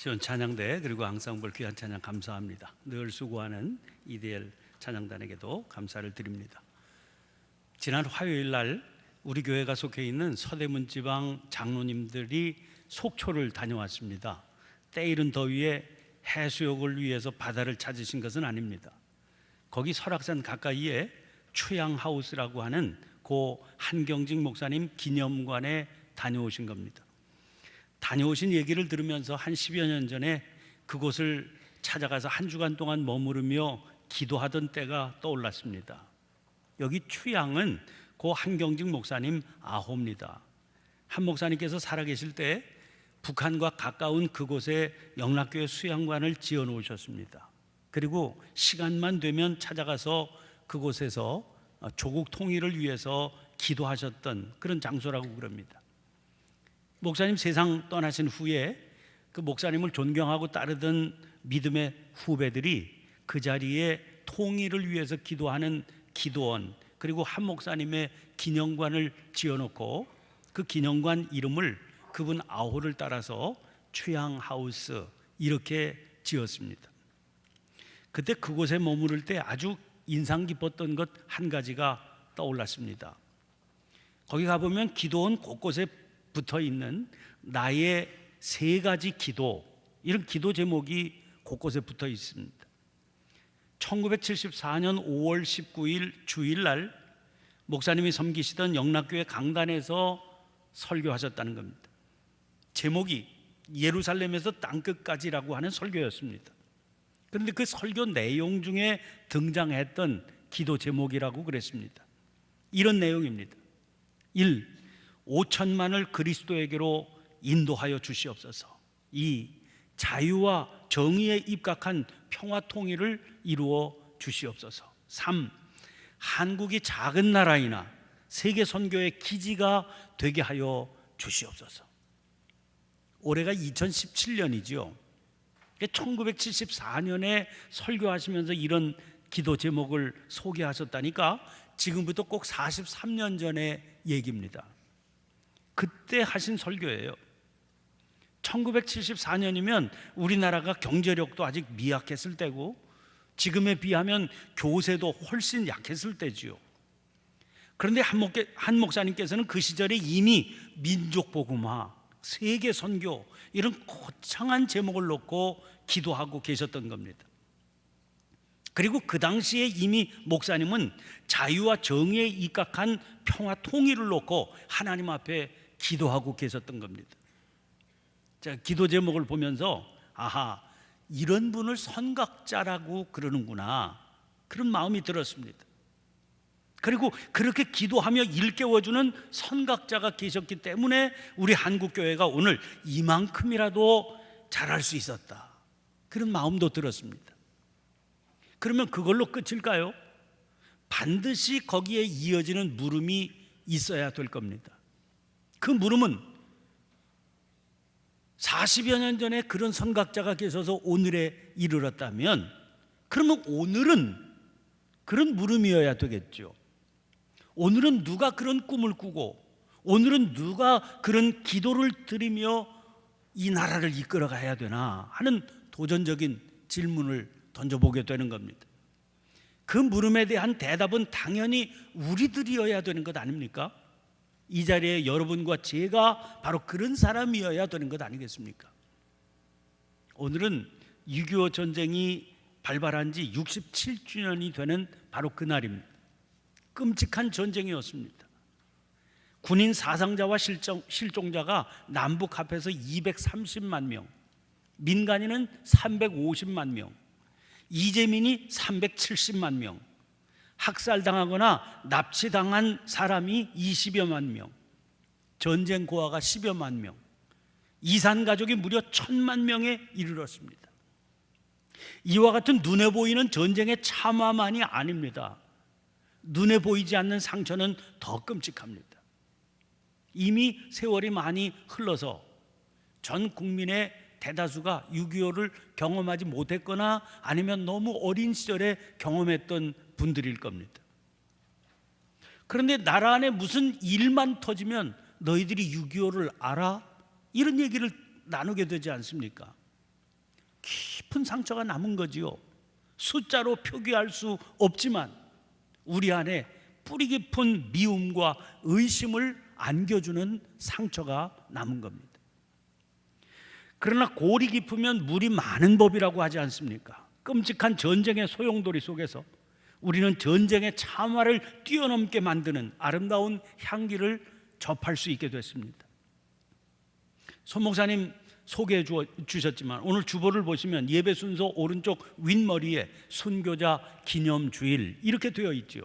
시온 찬양대 그리고 앙상블 귀한 찬양 감사합니다. 늘 수고하는 이대엘 찬양단에게도 감사를 드립니다. 지난 화요일 날 우리 교회가 속해 있는 서대문 지방 장로님들이 속초를 다녀왔습니다. 때이른 더위에 해수욕을 위해서 바다를 찾으신 것은 아닙니다. 거기 설악산 가까이에 추양하우스라고 하는 고 한경직 목사님 기념관에 다녀오신 겁니다. 다녀오신 얘기를 들으면서 한 10여 년 전에 그곳을 찾아가서 한 주간 동안 머무르며 기도하던 때가 떠올랐습니다. 여기 추양은 고 한경직 목사님 아호입니다. 한 목사님께서 살아계실 때 북한과 가까운 그곳에 영락교회 수양관을 지어 놓으셨습니다. 그리고 시간만 되면 찾아가서 그곳에서 조국 통일을 위해서 기도하셨던 그런 장소라고 그럽니다. 목사님 세상 떠나신 후에 그 목사님을 존경하고 따르던 믿음의 후배들이 그 자리에 통일을 위해서 기도하는 기도원, 그리고 한 목사님의 기념관을 지어놓고 그 기념관 이름을 그분 아호를 따라서 추양하우스 이렇게 지었습니다. 그때 그곳에 머무를 때 아주 인상 깊었던 것 한 가지가 떠올랐습니다. 거기 가보면 기도원 곳곳에 붙어 있는 나의 세 가지 기도, 이런 기도 제목이 곳곳에 붙어 있습니다. 1974년 5월 19일 주일날 목사님이 섬기시던 영락교회 강단에서 설교하셨다는 겁니다. 제목이 예루살렘에서 땅끝까지라고 하는 설교였습니다. 그런데 그 설교 내용 중에 등장했던 기도 제목이라고 그랬습니다. 이런 내용입니다. 1. 5천만을 그리스도에게로 인도하여 주시옵소서. 2. 자유와 정의에 입각한 평화 통일을 이루어 주시옵소서. 3. 한국이 작은 나라이나 세계 선교의 기지가 되게 하여 주시옵소서. 올해가 2017년이죠. 1974년에 설교하시면서 이런 기도 제목을 소개하셨다니까 지금부터 꼭 43년 전의 얘기입니다. 그때 하신 설교예요. 1974년이면 우리나라가 경제력도 아직 미약했을 때고 지금에 비하면 교세도 훨씬 약했을 때지요. 그런데 한 목사님께서는 그 시절에 이미 민족복음화, 세계선교 이런 거창한 제목을 놓고 기도하고 계셨던 겁니다. 그리고 그 당시에 이미 목사님은 자유와 정의에 입각한 평화 통일을 놓고 하나님 앞에 기도하고 계셨던 겁니다. 제가 기도 제목을 보면서 아하, 이런 분을 선각자라고 그러는구나, 그런 마음이 들었습니다. 그리고 그렇게 기도하며 일깨워주는 선각자가 계셨기 때문에 우리 한국교회가 오늘 이만큼이라도 잘할 수 있었다, 그런 마음도 들었습니다. 그러면 그걸로 끝일까요? 반드시 거기에 이어지는 물음이 있어야 될 겁니다. 그 물음은 40여 년 전에 그런 선각자가 계셔서 오늘에 이르렀다면 그러면 오늘은 그런 물음이어야 되겠죠. 오늘은 누가 그런 꿈을 꾸고 오늘은 누가 그런 기도를 드리며 이 나라를 이끌어 가야 되나 하는 도전적인 질문을 던져보게 되는 겁니다. 그 물음에 대한 대답은 당연히 우리들이어야 되는 것 아닙니까? 이 자리에 여러분과 제가 바로 그런 사람이어야 되는 것 아니겠습니까? 오늘은 6.25 전쟁이 발발한 지 67주년이 되는 바로 그날입니다. 끔찍한 전쟁이었습니다. 군인 사상자와 실종자가 남북 합해서 230만 명, 민간인은 350만 명, 이재민이 370만 명, 학살당하거나 납치당한 사람이 20여만 명, 전쟁 고아가 10여만 명, 이산 가족이 무려 1,000만 명에 이르렀습니다. 이와 같은 눈에 보이는 전쟁의 참화만이 아닙니다. 눈에 보이지 않는 상처는 더 끔찍합니다. 이미 세월이 많이 흘러서 전 국민의 대다수가 6.25를 경험하지 못했거나 아니면 너무 어린 시절에 경험했던 분들일 겁니다. 그런데 나라 안에 무슨 일만 터지면 너희들이 6.25를 알아? 이런 얘기를 나누게 되지 않습니까? 깊은 상처가 남은 거지요. 숫자로 표기할 수 없지만 우리 안에 뿌리 깊은 미움과 의심을 안겨주는 상처가 남은 겁니다. 그러나 골이 깊으면 물이 많은 법이라고 하지 않습니까? 끔찍한 전쟁의 소용돌이 속에서 우리는 전쟁의 참화를 뛰어넘게 만드는 아름다운 향기를 접할 수 있게 됐습니다. 손 목사님 소개해 주셨지만 오늘 주보를 보시면 예배 순서 오른쪽 윗머리에 순교자 기념주일 이렇게 되어 있지요.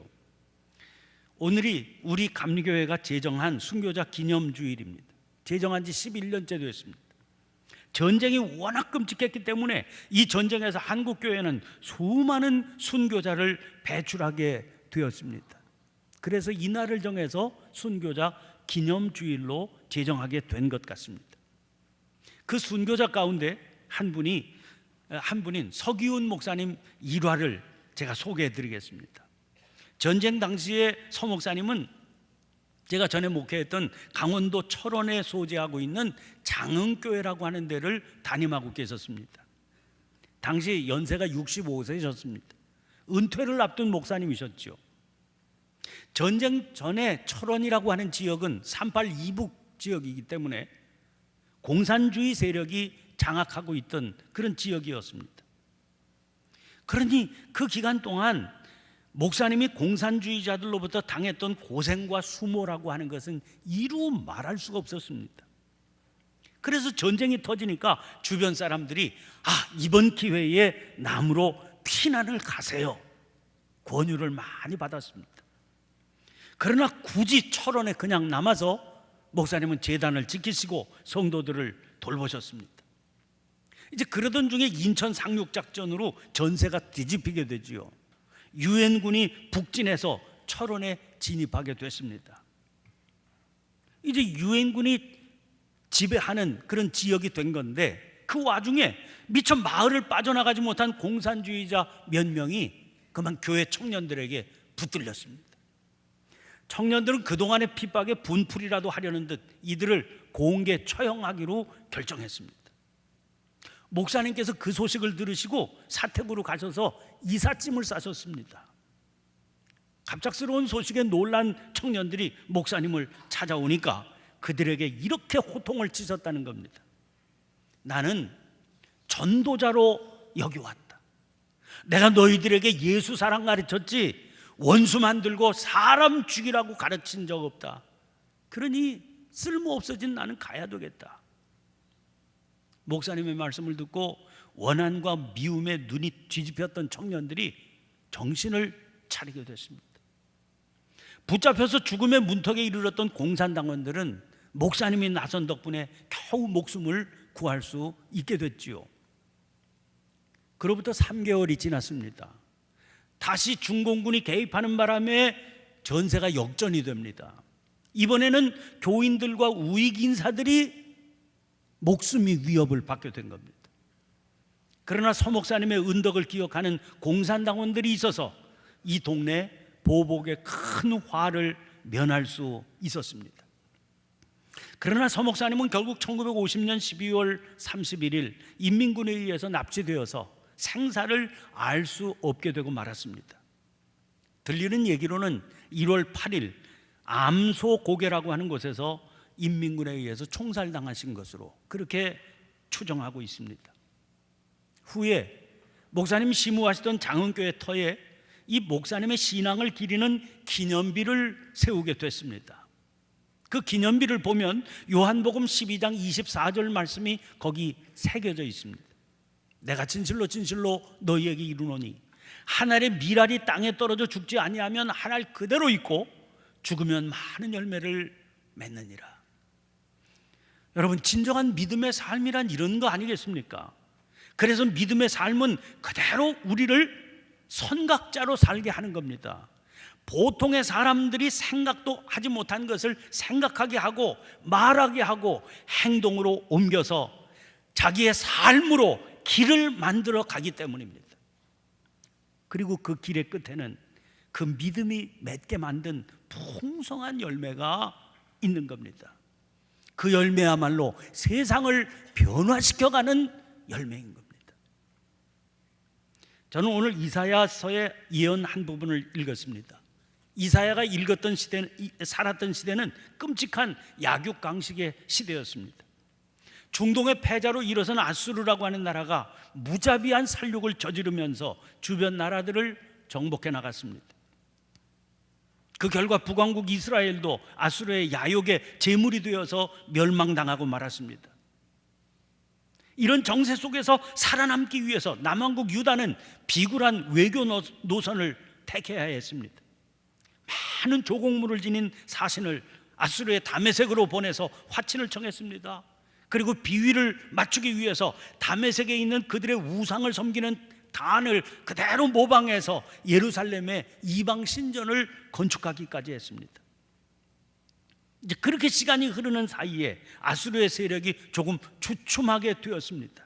오늘이 우리 감리교회가 제정한 순교자 기념주일입니다. 제정한 지 11년째 됐습니다. 전쟁이 워낙 끔찍했기 때문에 이 전쟁에서 한국교회는 수많은 순교자를 배출하게 되었습니다. 그래서 이날을 정해서 순교자 기념주일로 제정하게 된 것 같습니다. 그 순교자 가운데 한 분인 서기훈 목사님 일화를 제가 소개해 드리겠습니다. 전쟁 당시에 서 목사님은 제가 전에 목회했던 강원도 철원에 소재하고 있는 장흥교회라고 하는 데를 담임하고 계셨습니다. 당시 연세가 65세셨습니다. 은퇴를 앞둔 목사님이셨죠. 전쟁 전에 철원이라고 하는 지역은 3.8 이북 지역이기 때문에 공산주의 세력이 장악하고 있던 그런 지역이었습니다. 그러니 그 기간 동안 목사님이 공산주의자들로부터 당했던 고생과 수모라고 하는 것은 이루 말할 수가 없었습니다. 그래서 전쟁이 터지니까 주변 사람들이 이번 기회에 남으로 피난을 가세요 권유를 많이 받았습니다. 그러나 굳이 철원에 그냥 남아서 목사님은 제단을 지키시고 성도들을 돌보셨습니다. 이제 그러던 중에 인천 상륙작전으로 전세가 뒤집히게 되지요. 유엔군이 북진해서 철원에 진입하게 됐습니다. 이제 유엔군이 지배하는 그런 지역이 된 건데 그 와중에 미처 마을을 빠져나가지 못한 공산주의자 몇 명이 그만 교회 청년들에게 붙들렸습니다. 청년들은 그동안의 핍박에 분풀이라도 하려는 듯 이들을 공개 처형하기로 결정했습니다. 목사님께서 그 소식을 들으시고 사택으로 가셔서 이삿짐을 싸셨습니다. 갑작스러운 소식에 놀란 청년들이 목사님을 찾아오니까 그들에게 이렇게 호통을 치셨다는 겁니다. 나는 전도자로 여기 왔다. 내가 너희들에게 예수 사랑 가르쳤지 원수 만들고 사람 죽이라고 가르친 적 없다. 그러니 쓸모없어진 나는 가야 되겠다. 목사님의 말씀을 듣고 원한과 미움에 눈이 뒤집혔던 청년들이 정신을 차리게 됐습니다. 붙잡혀서 죽음의 문턱에 이르렀던 공산당원들은 목사님이 나선 덕분에 겨우 목숨을 구할 수 있게 됐지요. 그로부터 3개월이 지났습니다. 다시 중공군이 개입하는 바람에 전세가 역전이 됩니다. 이번에는 교인들과 우익 인사들이 목숨이 위협을 받게 된 겁니다. 그러나 서 목사님의 은덕을 기억하는 공산당원들이 있어서 이 동네 보복의 큰 화를 면할 수 있었습니다. 그러나 서 목사님은 결국 1950년 12월 31일 인민군에 의해서 납치되어서 생사를 알 수 없게 되고 말았습니다. 들리는 얘기로는 1월 8일 암소고개라고 하는 곳에서 인민군에 의해서 총살당하신 것으로 그렇게 추정하고 있습니다. 후에 목사님이 시무하시던 장흥교회 터에 이 목사님의 신앙을 기리는 기념비를 세우게 됐습니다. 그 기념비를 보면 요한복음 12장 24절 말씀이 거기 새겨져 있습니다. 내가 진실로 진실로 너희에게 이르노니 한 알의 밀알이 땅에 떨어져 죽지 아니하면 한 알 그대로 있고 죽으면 많은 열매를 맺느니라. 여러분, 진정한 믿음의 삶이란 이런 거 아니겠습니까? 그래서 믿음의 삶은 그대로 우리를 선각자로 살게 하는 겁니다. 보통의 사람들이 생각도 하지 못한 것을 생각하게 하고 말하게 하고 행동으로 옮겨서 자기의 삶으로 길을 만들어 가기 때문입니다. 그리고 그 길의 끝에는 그 믿음이 맺게 만든 풍성한 열매가 있는 겁니다. 그 열매야말로 세상을 변화시켜가는 열매인 겁니다. 저는 오늘 이사야서의 예언 한 부분을 읽었습니다. 이사야가 살았던 시대는 끔찍한 약육강식의 시대였습니다. 중동의 패자로 일어선 아수르라고 하는 나라가 무자비한 살육을 저지르면서 주변 나라들을 정복해 나갔습니다. 그 결과 북왕국 이스라엘도 아수르의 야욕의 제물이 되어서 멸망당하고 말았습니다. 이런 정세 속에서 살아남기 위해서 남왕국 유다는 비굴한 외교 노선을 택해야 했습니다. 많은 조공물을 지닌 사신을 아수르의 다메섹으로 보내서 화친을 청했습니다. 그리고 비위를 맞추기 위해서 다메섹에 있는 그들의 우상을 섬기는 단을 그대로 모방해서 예루살렘에 이방 신전을 건축하기까지 했습니다. 이제 그렇게 시간이 흐르는 사이에 아수르의 세력이 조금 주춤하게 되었습니다.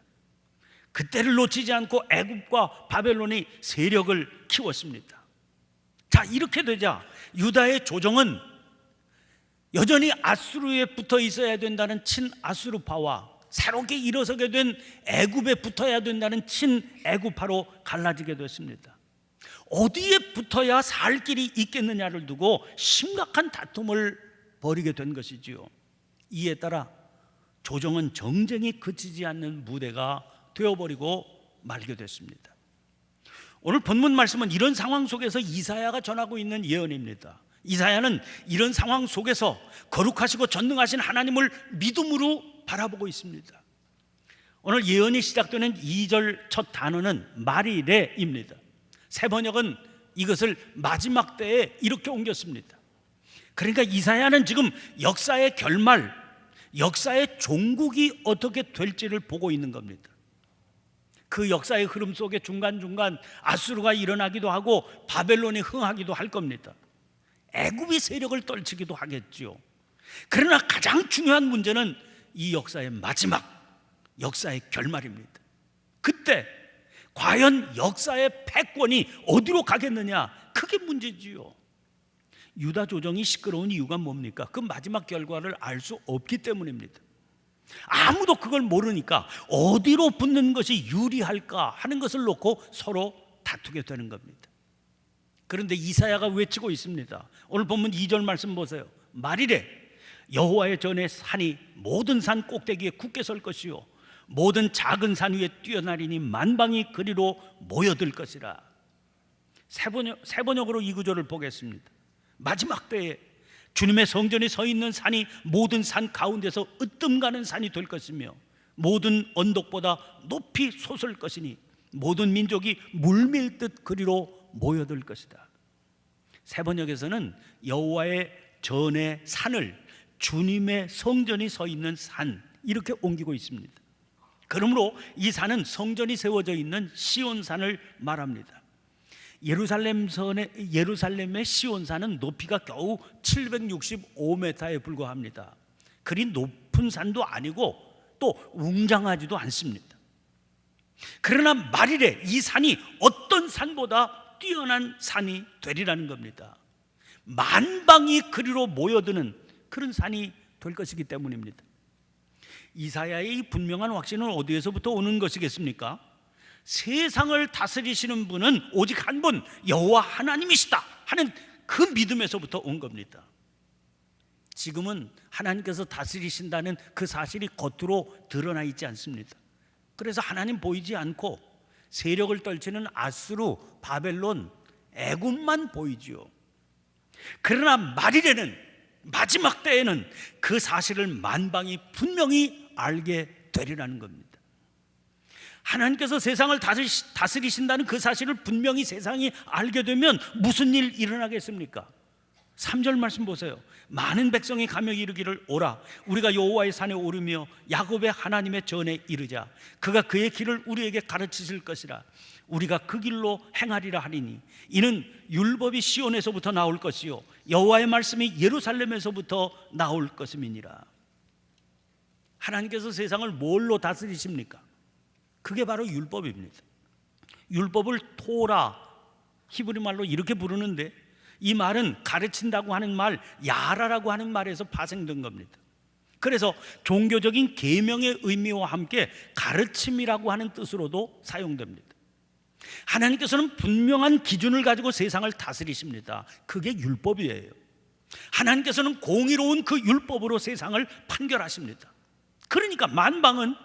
그때를 놓치지 않고 애굽과 바벨론이 세력을 키웠습니다. 자, 이렇게 되자 유다의 조정은 여전히 아수르에 붙어 있어야 된다는 친아수르파와 새롭게 일어서게 된 애굽에 붙어야 된다는 친애굽파로 갈라지게 됐습니다. 어디에 붙어야 살 길이 있겠느냐를 두고 심각한 다툼을 벌이게 된 것이지요. 이에 따라 조정은 정쟁이 그치지 않는 무대가 되어버리고 말게 됐습니다. 오늘 본문 말씀은 이런 상황 속에서 이사야가 전하고 있는 예언입니다. 이사야는 이런 상황 속에서 거룩하시고 전능하신 하나님을 믿음으로 바라보고 있습니다. 오늘 예언이 시작되는 2절 첫 단어는 마리레입니다. 새 번역은 이것을 마지막 때에 이렇게 옮겼습니다. 그러니까 이사야는 지금 역사의 결말, 역사의 종국이 어떻게 될지를 보고 있는 겁니다. 그 역사의 흐름 속에 중간중간 아수르가 일어나기도 하고 바벨론이 흥하기도 할 겁니다. 애굽이 세력을 떨치기도 하겠죠. 그러나 가장 중요한 문제는 이 역사의 마지막, 역사의 결말입니다. 그때 과연 역사의 패권이 어디로 가겠느냐, 그게 문제지요. 유다 조정이 시끄러운 이유가 뭡니까? 그 마지막 결과를 알 수 없기 때문입니다. 아무도 그걸 모르니까 어디로 붙는 것이 유리할까 하는 것을 놓고 서로 다투게 되는 겁니다. 그런데 이사야가 외치고 있습니다. 오늘 본문 2절 말씀 보세요. 말이래, 여호와의 전에 산이 모든 산 꼭대기에 굳게 설 것이요 모든 작은 산 위에 뛰어나리니 만방이 그리로 모여들 것이라. 새 번역으로 이 구절을 보겠습니다. 마지막 때에 주님의 성전이 서 있는 산이 모든 산 가운데서 으뜸가는 산이 될 것이며 모든 언덕보다 높이 솟을 것이니 모든 민족이 물밀듯 그리로 모여들 것이다. 새 번역에서는 여호와의 전의 산을 주님의 성전이 서 있는 산, 이렇게 옮기고 있습니다. 그러므로 이 산은 성전이 세워져 있는 시온산을 말합니다. 예루살렘의 시온산은 높이가 겨우 765m에 불과합니다. 그리 높은 산도 아니고 또 웅장하지도 않습니다. 그러나 말이래, 이 산이 어떤 산보다 뛰어난 산이 되리라는 겁니다. 만방이 그리로 모여드는 그런 산이 될 것이기 때문입니다. 이사야의 이 분명한 확신은 어디에서부터 오는 것이겠습니까? 세상을 다스리시는 분은 오직 한 분, 여호와 하나님이시다 하는 그 믿음에서부터 온 겁니다. 지금은 하나님께서 다스리신다는 그 사실이 겉으로 드러나 있지 않습니다. 그래서 하나님 보이지 않고 세력을 떨치는 아수르, 바벨론, 애굽만 보이지요. 그러나 말일에는, 마지막 때에는 그 사실을 만방이 분명히 알게 되리라는 겁니다. 하나님께서 세상을 다스리신다는 그 사실을 분명히 세상이 알게 되면 무슨 일 일어나겠습니까? 3절 말씀 보세요. 많은 백성이 가며 이르기를, 오라, 우리가 여호와의 산에 오르며 야곱의 하나님의 전에 이르자. 그가 그의 길을 우리에게 가르치실 것이라. 우리가 그 길로 행하리라 하리니 이는 율법이 시온에서부터 나올 것이요 여호와의 말씀이 예루살렘에서부터 나올 것임이니라. 하나님께서 세상을 뭘로 다스리십니까? 그게 바로 율법입니다. 율법을 토라, 히브리 말로 이렇게 부르는데 이 말은 가르친다고 하는 말, 야라라고 하는 말에서 파생된 겁니다. 그래서 종교적인 계명의 의미와 함께 가르침이라고 하는 뜻으로도 사용됩니다. 하나님께서는 분명한 기준을 가지고 세상을 다스리십니다. 그게 율법이에요. 하나님께서는 공의로운 그 율법으로 세상을 판결하십니다. 그러니까 만방은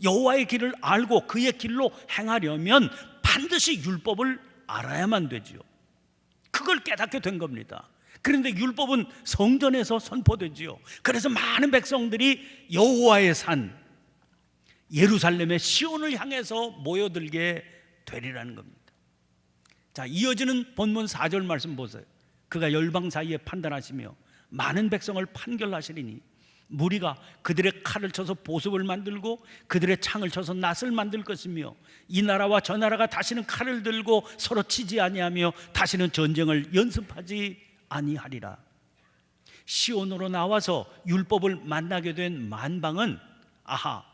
여호와의 길을 알고 그의 길로 행하려면 반드시 율법을 알아야만 되지요. 그걸 깨닫게 된 겁니다. 그런데 율법은 성전에서 선포되지요. 그래서 많은 백성들이 여호와의 산 예루살렘의 시온을 향해서 모여들게 되리라는 겁니다. 자, 이어지는 본문 4절 말씀 보세요. 그가 열방 사이에 판단하시며 많은 백성을 판결하시리니 무리가 그들의 칼을 쳐서 보습을 만들고 그들의 창을 쳐서 낫을 만들 것이며 이 나라와 저 나라가 다시는 칼을 들고 서로 치지 아니하며 다시는 전쟁을 연습하지 아니하리라. 시온으로 나와서 율법을 만나게 된 만방은 아하,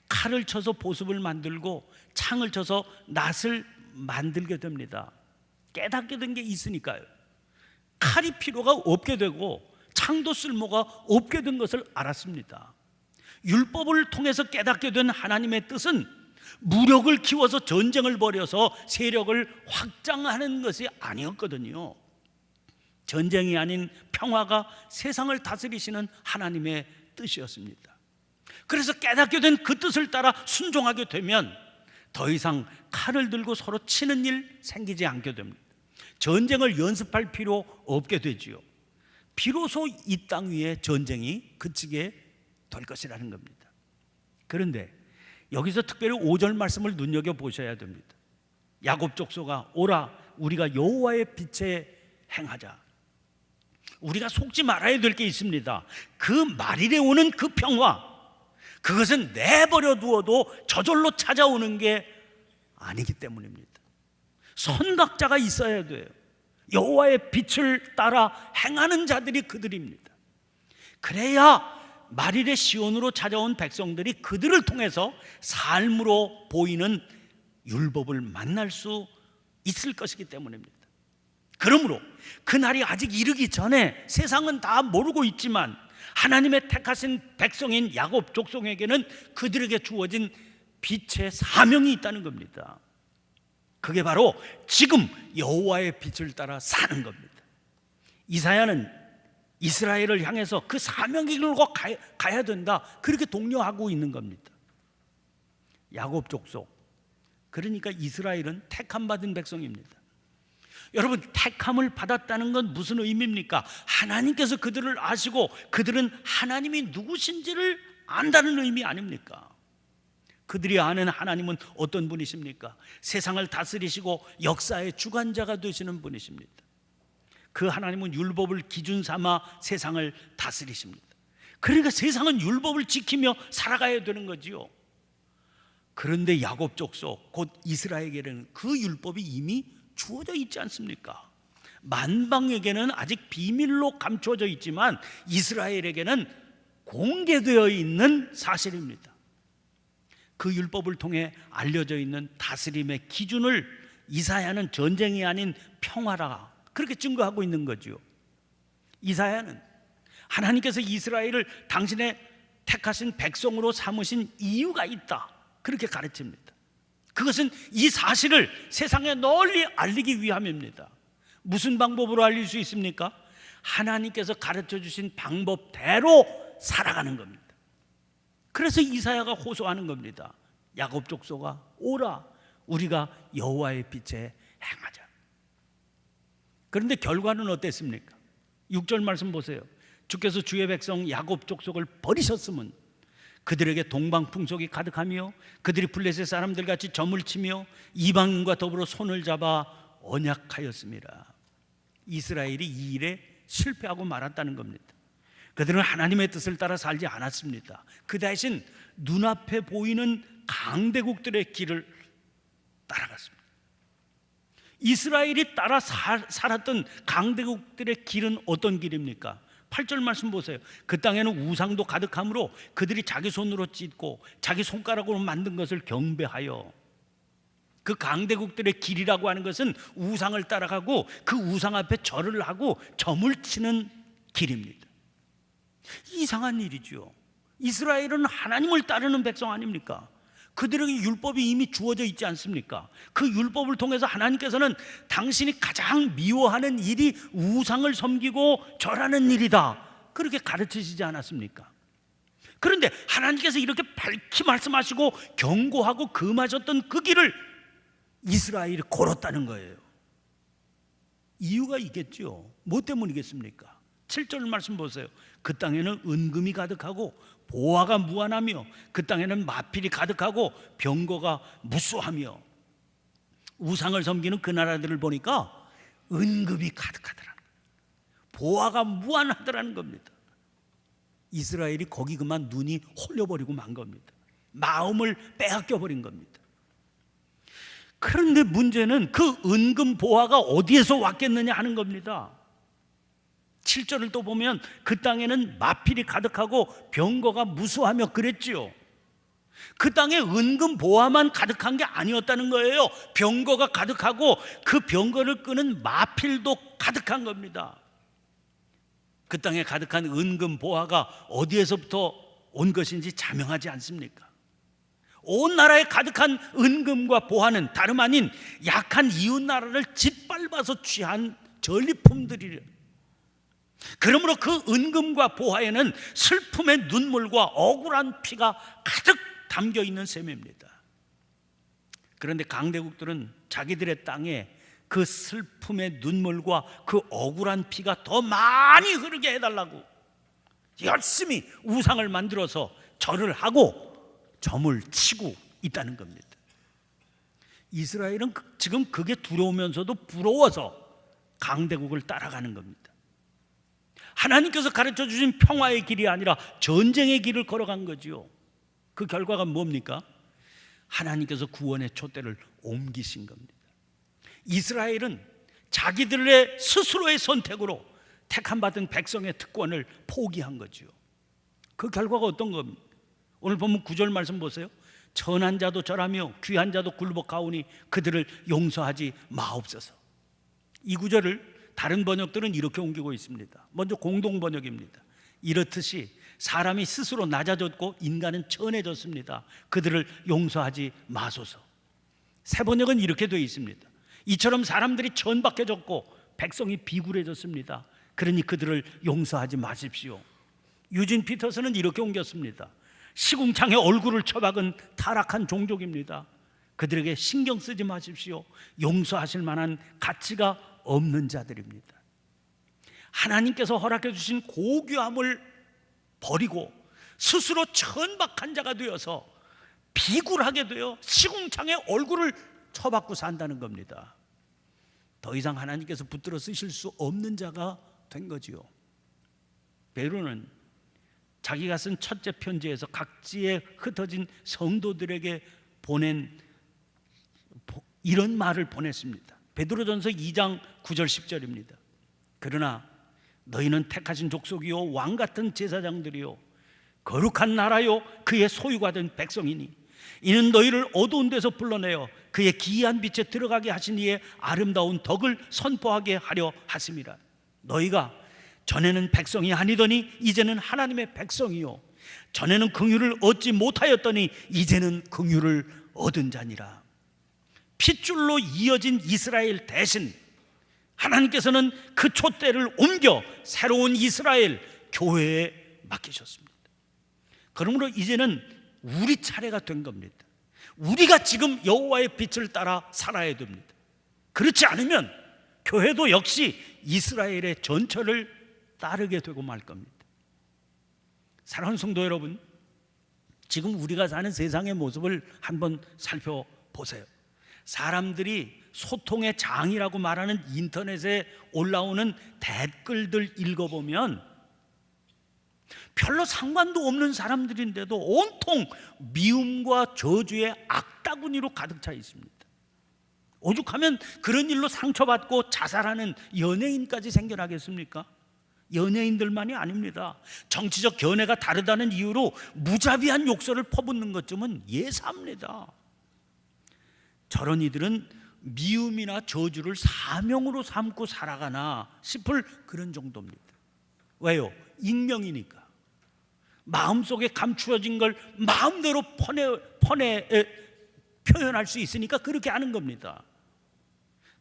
칼을 쳐서 보습을 만들고 창을 쳐서 낫을 만들게 됩니다. 깨닫게 된 게 있으니까요. 칼이 필요가 없게 되고 창도 쓸모가 없게 된 것을 알았습니다. 율법을 통해서 깨닫게 된 하나님의 뜻은 무력을 키워서 전쟁을 벌여서 세력을 확장하는 것이 아니었거든요. 전쟁이 아닌 평화가 세상을 다스리시는 하나님의 뜻이었습니다. 그래서 깨닫게 된 그 뜻을 따라 순종하게 되면 더 이상 칼을 들고 서로 치는 일 생기지 않게 됩니다. 전쟁을 연습할 필요 없게 되지요. 비로소 이 땅 위에 전쟁이 그치게 될 것이라는 겁니다. 그런데 여기서 특별히 5절 말씀을 눈여겨보셔야 됩니다. 야곱 족속아 오라 우리가 여호와의 빛에 행하자. 우리가 속지 말아야 될 게 있습니다. 그 말일에 오는 그 평화, 그것은 내버려 두어도 저절로 찾아오는 게 아니기 때문입니다. 선각자가 있어야 돼요. 여호와의 빛을 따라 행하는 자들이 그들입니다. 그래야 말일의 시온으로 찾아온 백성들이 그들을 통해서 삶으로 보이는 율법을 만날 수 있을 것이기 때문입니다. 그러므로 그날이 아직 이르기 전에 세상은 다 모르고 있지만 하나님의 택하신 백성인 야곱 족속에게는 그들에게 주어진 빛의 사명이 있다는 겁니다. 그게 바로 지금 여호와의 빛을 따라 사는 겁니다. 이사야는 이스라엘을 향해서 그 사명을 걸고 가야 된다, 그렇게 독려하고 있는 겁니다. 야곱 족속, 그러니까 이스라엘은 택함 받은 백성입니다. 여러분, 택함을 받았다는 건 무슨 의미입니까? 하나님께서 그들을 아시고 그들은 하나님이 누구신지를 안다는 의미 아닙니까? 그들이 아는 하나님은 어떤 분이십니까? 세상을 다스리시고 역사의 주관자가 되시는 분이십니다. 그 하나님은 율법을 기준 삼아 세상을 다스리십니다. 그러니까 세상은 율법을 지키며 살아가야 되는 거지요. 그런데 야곱 족속 곧 이스라엘에게는 그 율법이 이미 주어져 있지 않습니까? 만방에게는 아직 비밀로 감춰져 있지만 이스라엘에게는 공개되어 있는 사실입니다. 그 율법을 통해 알려져 있는 다스림의 기준을 이사야는 전쟁이 아닌 평화라 그렇게 증거하고 있는 거죠. 이사야는 하나님께서 이스라엘을 당신의 택하신 백성으로 삼으신 이유가 있다 그렇게 가르칩니다. 그것은 이 사실을 세상에 널리 알리기 위함입니다. 무슨 방법으로 알릴 수 있습니까? 하나님께서 가르쳐 주신 방법대로 살아가는 겁니다. 그래서 이사야가 호소하는 겁니다. 야곱 족속아 오라 우리가 여호와의 빛에 행하자. 그런데 결과는 어땠습니까? 6절 말씀 보세요. 주께서 주의 백성 야곱 족속을 버리셨으면 그들에게 동방풍속이 가득하며 그들이 블레셋 사람들 같이 점을 치며 이방인과 더불어 손을 잡아 언약하였습니다. 이스라엘이 이 일에 실패하고 말았다는 겁니다. 그들은 하나님의 뜻을 따라 살지 않았습니다. 그 대신 눈앞에 보이는 강대국들의 길을 따라갔습니다. 이스라엘이 따라 살았던 강대국들의 길은 어떤 길입니까? 8절 말씀 보세요. 그 땅에는 우상도 가득하므로 그들이 자기 손으로 찢고 자기 손가락으로 만든 것을 경배하여. 그 강대국들의 길이라고 하는 것은 우상을 따라가고 그 우상 앞에 절을 하고 점을 치는 길입니다. 이상한 일이죠. 이스라엘은 하나님을 따르는 백성 아닙니까? 그들에게 율법이 이미 주어져 있지 않습니까? 그 율법을 통해서 하나님께서는 당신이 가장 미워하는 일이 우상을 섬기고 절하는 일이다, 그렇게 가르치시지 않았습니까? 그런데 하나님께서 이렇게 밝히 말씀하시고 경고하고 금하셨던 그 길을 이스라엘이 걸었다는 거예요. 이유가 있겠죠. 뭐 때문이겠습니까? 7절 말씀 보세요. 그 땅에는 은금이 가득하고 보화가 무한하며 그 땅에는 마필이 가득하고 병거가 무수하며. 우상을 섬기는 그 나라들을 보니까 은금이 가득하더라는 거예요. 보화가 무한하더라는 겁니다. 이스라엘이 거기 그만 눈이 홀려버리고 만 겁니다. 마음을 빼앗겨 버린 겁니다. 그런데 문제는 그 은금 보화가 어디에서 왔겠느냐 하는 겁니다. 7절을 또 보면 그 땅에는 마필이 가득하고 병거가 무수하며 그랬지요. 그 땅에 은금 보화만 가득한 게 아니었다는 거예요. 병거가 가득하고 그 병거를 끄는 마필도 가득한 겁니다. 그 땅에 가득한 은금 보화가 어디에서부터 온 것인지 자명하지 않습니까? 온 나라에 가득한 은금과 보화는 다름 아닌 약한 이웃 나라를 짓밟아서 취한 전리품들이래. 그러므로 그 은금과 보화에는 슬픔의 눈물과 억울한 피가 가득 담겨 있는 셈입니다. 그런데 강대국들은 자기들의 땅에 그 슬픔의 눈물과 그 억울한 피가 더 많이 흐르게 해달라고 열심히 우상을 만들어서 절을 하고 점을 치고 있다는 겁니다. 이스라엘은 지금 그게 두려우면서도 부러워서 강대국을 따라가는 겁니다. 하나님께서 가르쳐 주신 평화의 길이 아니라 전쟁의 길을 걸어간 거지요. 그 결과가 뭡니까? 하나님께서 구원의 촛대를 옮기신 겁니다. 이스라엘은 자기들의 스스로의 선택으로 택함받은 백성의 특권을 포기한 거지요. 그 결과가 어떤 겁니까? 오늘 보면 9절 말씀 보세요. 천한 자도 절하며 귀한 자도 굴복하오니 그들을 용서하지 마옵소서. 이 구절을 다른 번역들은 이렇게 옮기고 있습니다. 먼저 공동 번역입니다. 이렇듯이 사람이 스스로 낮아졌고 인간은 천해졌습니다. 그들을 용서하지 마소서. 새 번역은 이렇게 되어 있습니다. 이처럼 사람들이 천박해졌고 백성이 비굴해졌습니다. 그러니 그들을 용서하지 마십시오. 유진 피터스는 이렇게 옮겼습니다. 시궁창에 얼굴을 처박은 타락한 종족입니다. 그들에게 신경 쓰지 마십시오. 용서하실 만한 가치가 없는 자들입니다. 하나님께서 허락해 주신 고귀함을 버리고 스스로 천박한 자가 되어서 비굴하게 되어 시궁창에 얼굴을 처박고 산다는 겁니다. 더 이상 하나님께서 붙들어 쓰실 수 없는 자가 된 거지요. 베드로는 자기가 쓴 첫째 편지에서 각지에 흩어진 성도들에게 보낸 이런 말을 보냈습니다. 베드로전서 2장 9절 10절입니다. 그러나 너희는 택하신 족속이요 왕 같은 제사장들이요 거룩한 나라요 그의 소유가 된 백성이니 이는 너희를 어두운 데서 불러내어 그의 기이한 빛에 들어가게 하신 이의 아름다운 덕을 선포하게 하려 하심이라. 너희가 전에는 백성이 아니더니 이제는 하나님의 백성이요 전에는 긍휼을 얻지 못하였더니 이제는 긍휼을 얻은 자니라. 핏줄로 이어진 이스라엘 대신 하나님께서는 그 촛대를 옮겨 새로운 이스라엘 교회에 맡기셨습니다. 그러므로 이제는 우리 차례가 된 겁니다. 우리가 지금 여호와의 빛을 따라 살아야 됩니다. 그렇지 않으면 교회도 역시 이스라엘의 전철을 따르게 되고 말 겁니다. 사랑하는 성도 여러분, 지금 우리가 사는 세상의 모습을 한번 살펴보세요. 사람들이 소통의 장이라고 말하는 인터넷에 올라오는 댓글들 읽어보면 별로 상관도 없는 사람들인데도 온통 미움과 저주의 악다구니로 가득 차 있습니다. 오죽하면 그런 일로 상처받고 자살하는 연예인까지 생겨나겠습니까? 연예인들만이 아닙니다. 정치적 견해가 다르다는 이유로 무자비한 욕설을 퍼붓는 것쯤은 예사합니다. 저런 이들은 미움이나 저주를 사명으로 삼고 살아가나 싶을 그런 정도입니다. 왜요? 익명이니까. 마음속에 감추어진 걸 마음대로 표현할 수 있으니까 그렇게 하는 겁니다.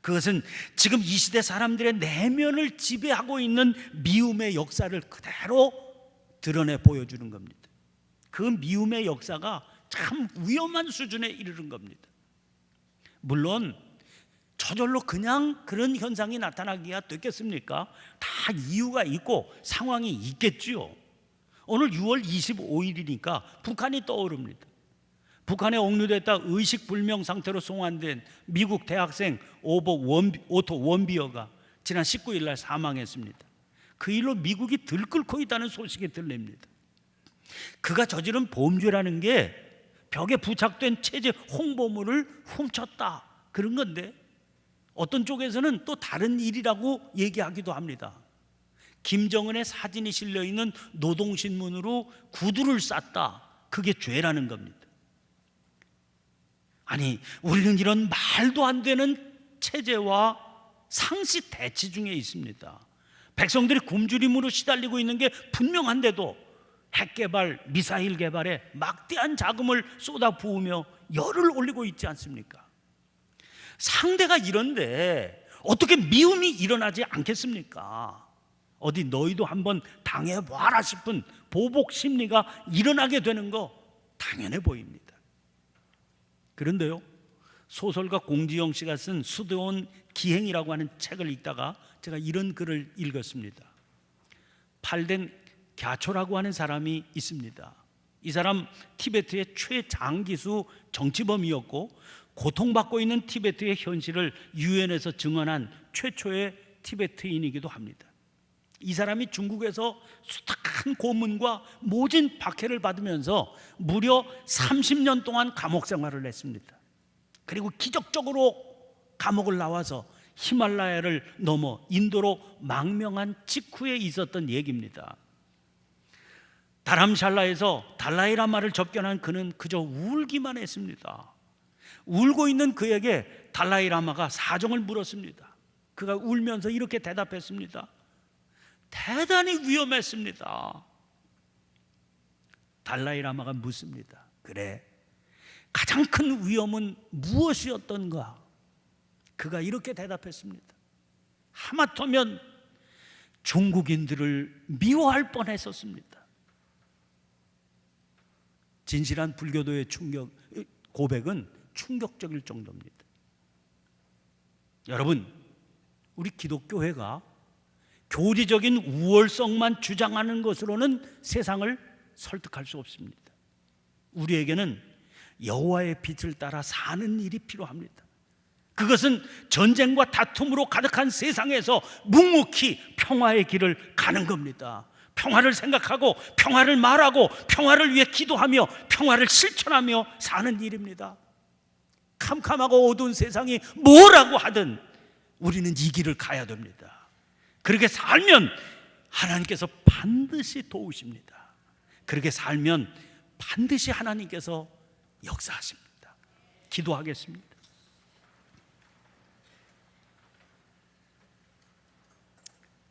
그것은 지금 이 시대 사람들의 내면을 지배하고 있는 미움의 역사를 그대로 드러내 보여주는 겁니다. 그 미움의 역사가 참 위험한 수준에 이르는 겁니다. 물론 저절로 그냥 그런 현상이 나타나기가 됐겠습니까? 다 이유가 있고 상황이 있겠지요. 오늘 6월 25일이니까 북한이 떠오릅니다. 북한에 억류됐다 의식불명 상태로 송환된 미국 대학생 오토 원비어가 지난 19일 날 사망했습니다. 그 일로 미국이 들끓고 있다는 소식이 들립니다. 그가 저지른 범죄라는 게 벽에 부착된 체제 홍보물을 훔쳤다, 그런 건데 어떤 쪽에서는 또 다른 일이라고 얘기하기도 합니다. 김정은의 사진이 실려있는 노동신문으로 구두를 쌌다, 그게 죄라는 겁니다. 아니, 우리는 이런 말도 안 되는 체제와 상시 대치 중에 있습니다. 백성들이 굶주림으로 시달리고 있는 게 분명한데도 핵 개발, 미사일 개발에 막대한 자금을 쏟아부으며 열을 올리고 있지 않습니까? 상대가 이런데 어떻게 미움이 일어나지 않겠습니까? 어디 너희도 한번 당해봐라 싶은 보복 심리가 일어나게 되는 거 당연해 보입니다. 그런데요, 소설가 공지영 씨가 쓴 수도원 기행이라고 하는 책을 읽다가 제가 이런 글을 읽었습니다. 팔덴 갸초라고 하는 사람이 있습니다. 이 사람 티베트의 최장기수 정치범이었고 고통받고 있는 티베트의 현실을 유엔에서 증언한 최초의 티베트인이기도 합니다. 이 사람이 중국에서 숱한 고문과 모진 박해를 받으면서 무려 30년 동안 감옥 생활을 했습니다. 그리고 기적적으로 감옥을 나와서 히말라야를 넘어 인도로 망명한 직후에 있었던 얘기입니다. 다람샬라에서 달라이라마를 접견한 그는 그저 울기만 했습니다. 울고 있는 그에게 달라이라마가 사정을 물었습니다. 그가 울면서 이렇게 대답했습니다. 대단히 위험했습니다. 달라이라마가 묻습니다. 그래, 가장 큰 위험은 무엇이었던가? 그가 이렇게 대답했습니다. 하마터면 중국인들을 미워할 뻔했었습니다. 진실한 불교도의 고백은 충격적일 정도입니다. 여러분, 우리 기독교회가 교리적인 우월성만 주장하는 것으로는 세상을 설득할 수 없습니다. 우리에게는 여호와의 빛을 따라 사는 일이 필요합니다. 그것은 전쟁과 다툼으로 가득한 세상에서 묵묵히 평화의 길을 가는 겁니다. 평화를 생각하고 평화를 말하고 평화를 위해 기도하며 평화를 실천하며 사는 일입니다. 캄캄하고 어두운 세상이 뭐라고 하든 우리는 이 길을 가야 됩니다. 그렇게 살면 하나님께서 반드시 도우십니다. 그렇게 살면 반드시 하나님께서 역사하십니다. 기도하겠습니다.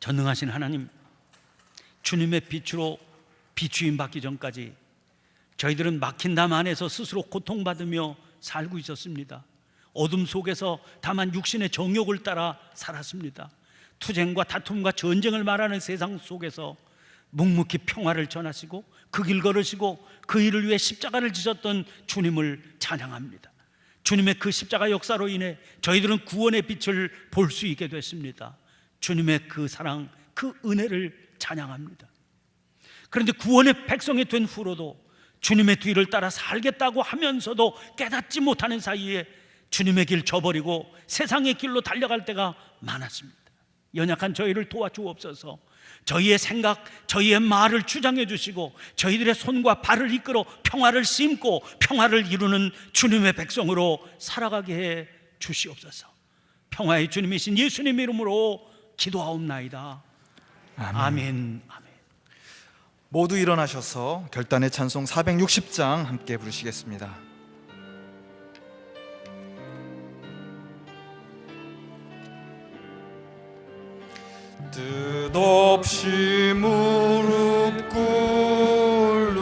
전능하신 하나님, 주님의 빛으로 비추임 받기 전까지 저희들은 막힌 담 안에서 스스로 고통받으며 살고 있었습니다. 어둠 속에서 다만 육신의 정욕을 따라 살았습니다. 투쟁과 다툼과 전쟁을 말하는 세상 속에서 묵묵히 평화를 전하시고 그 길 걸으시고 그 일을 위해 십자가를 지셨던 주님을 찬양합니다. 주님의 그 십자가 역사로 인해 저희들은 구원의 빛을 볼 수 있게 됐습니다. 주님의 그 사랑, 그 은혜를 찬양합니다. 그런데 구원의 백성이 된 후로도 주님의 뒤를 따라 살겠다고 하면서도 깨닫지 못하는 사이에 주님의 길 저버리고 세상의 길로 달려갈 때가 많았습니다. 연약한 저희를 도와주옵소서. 저희의 생각, 저희의 말을 주장해 주시고 저희들의 손과 발을 이끌어 평화를 심고 평화를 이루는 주님의 백성으로 살아가게 해 주시옵소서. 평화의 주님이신 예수님 이름으로 기도하옵나이다. 아멘. 아멘. 모두 일어나셔서 결단의 찬송 460장 함께 부르시겠습니다. 뜻없이 무릎 꿇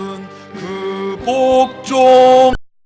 복종